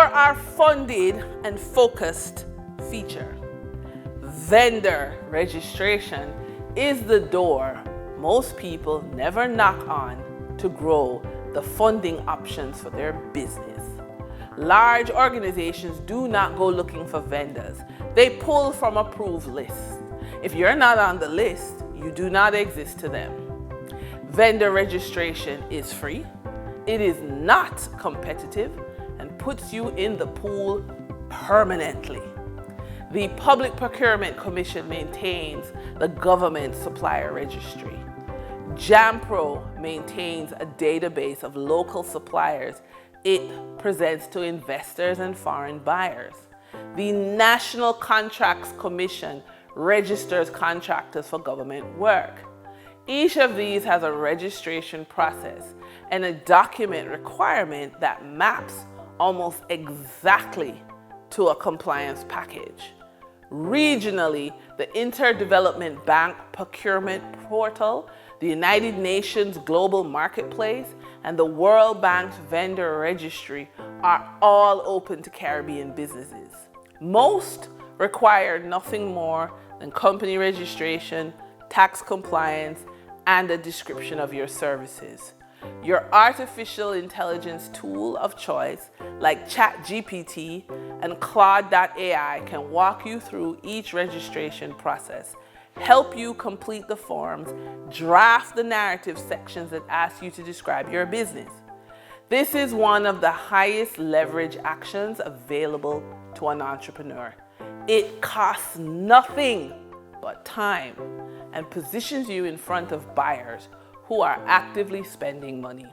our funded and focused feature. Vendor registration is the door most people never knock on to grow the funding options for their business. Large organizations do not go looking for vendors. They pull from approved lists. If you're not on the list, you do not exist to them. Vendor registration is free. It is not competitive and puts you in the pool permanently. The Public Procurement Commission maintains the government supplier registry. JAMPRO maintains a database of local suppliers it presents to investors and foreign buyers. The National Contracts Commission registers contractors for government work. Each of these has a registration process and a document requirement that maps almost exactly to a compliance package. Regionally, the Interdevelopment Bank Procurement Portal, the United Nations Global Marketplace, and the World Bank's Vendor Registry are all open to Caribbean businesses. Most require nothing more than company registration, tax compliance, and a description of your services. Your artificial intelligence tool of choice, like ChatGPT and Claude.ai, can walk you through each registration process, help you complete the forms, draft the narrative sections that ask you to describe your business. This is one of the highest leverage actions available to an entrepreneur. It costs nothing but time and positions you in front of buyers who are actively spending money.